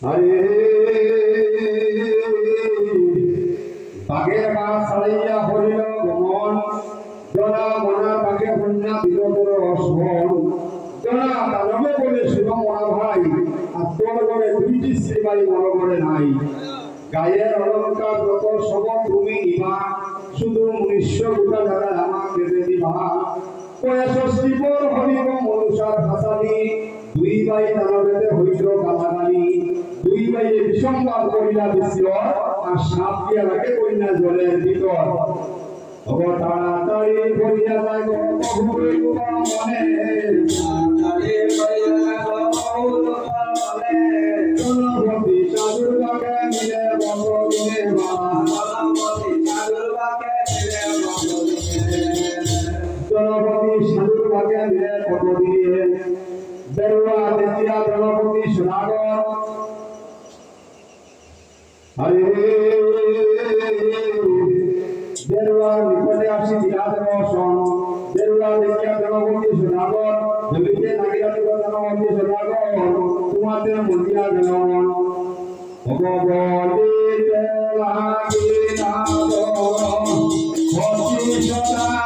আরে বাগের মা ছাড়াইয়া হরিল গমন জনা মনা বাগে কন্যা বিরোধর অসন জনা দানবে বলে শিব মনা ভাই আর তোর ঘরে দুইটি শ্রীবাই বড় ঘরে নাই গায়ের অলঙ্কার যত সব তুমি নিবা শুধু মনুষ্য গোটা দ্বারা আমাকে বেঁধে দিবা ষষ্ঠী পর হরিব মনুষার ভাষালি দুই ভাই দানবেতে হইল গালাগালি দুই ভাইয়ে বিসংবাদ করিলা বিশ্ব আর সাপ দিয়া রাখে কন্যা জলের ভিতর তাড়াতাড়ি করিয়া যায় মনে জনপতি সাধুর বাগে মিলে বসদিনে জনপতি সাধুর বাগে মিলে বসদিনে বেরুয়া দেখিয়া জনপতি সোনাগর হরে বেরুয়া নিকটে আসি বিরাট রসন বেরুয়া দেখিয়া জনপতি সোনাগর জমিতে লাগিয়া জনপতি সোনাগর তোমাতে মন্দিরা গেল ভগবতীতে লাগিলা তোমাতে মন্দিরা গেল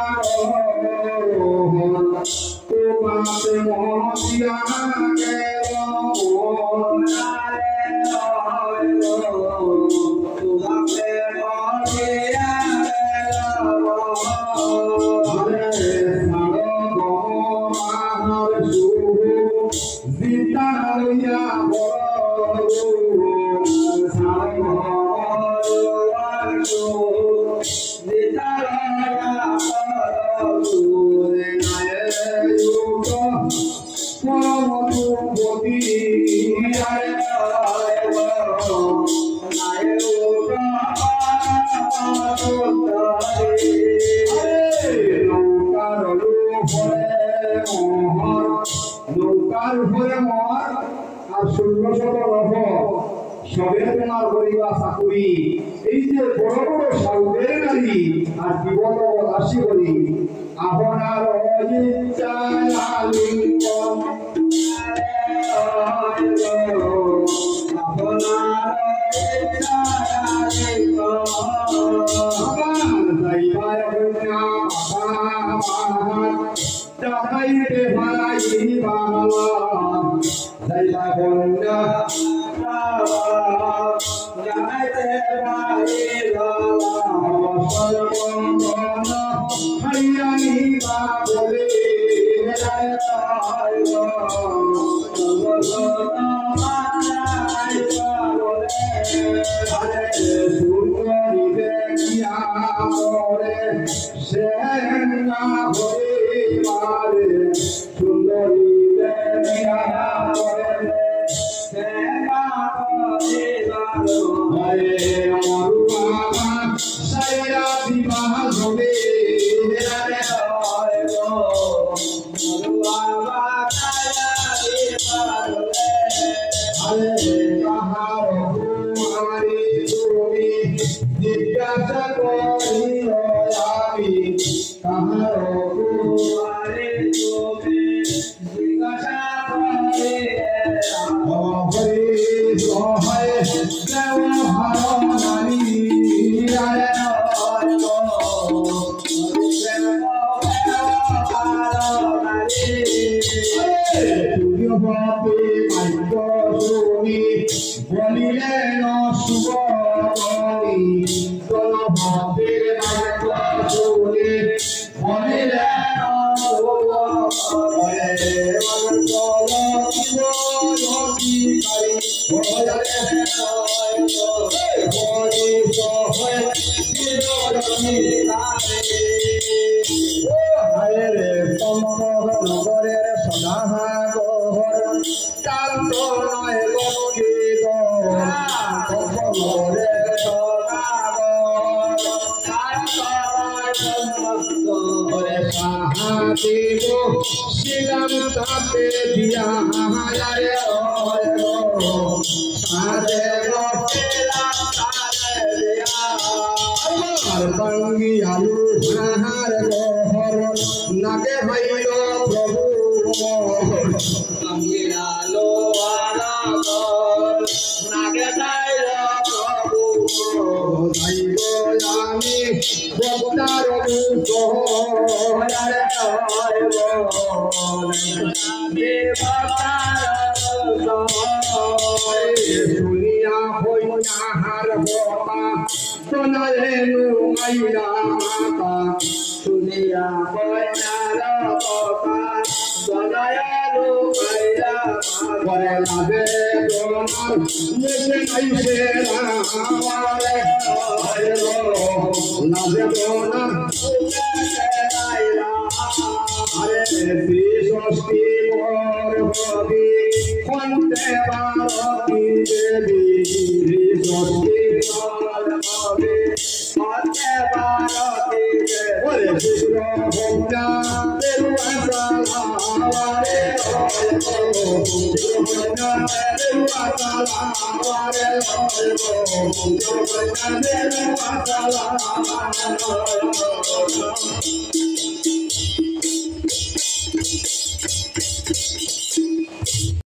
সবে তোমার করিবা চাকুরি এই যে বড় বড় সাধুদের নারী আর জীবন দাসী করি আপনার নাগে যাইল প্রভু যাইব আমি বক্তার দুঃখরে আমি ভক্তার শুনিয়া হইয়াহার বকা শোনালেনু মাইয়া মাতা শুনিয়া বইনার কথা জনায়ালু মাইলা করে লাভে তোমার নেশে নাইছে রামারে লাভে তোমার আরে ষষ্ঠী বর হবি কন্তে বারতি দেবী ষষ্ঠী বর হবি মতে বারতি ওরে শুক্র ভক্তা পেরুয়া সালাওয়ারে শুক্র ভক্তা পেরুয়া সালাওয়ারে শুক্র ভক্তা পেরুয়া সালাওয়ারে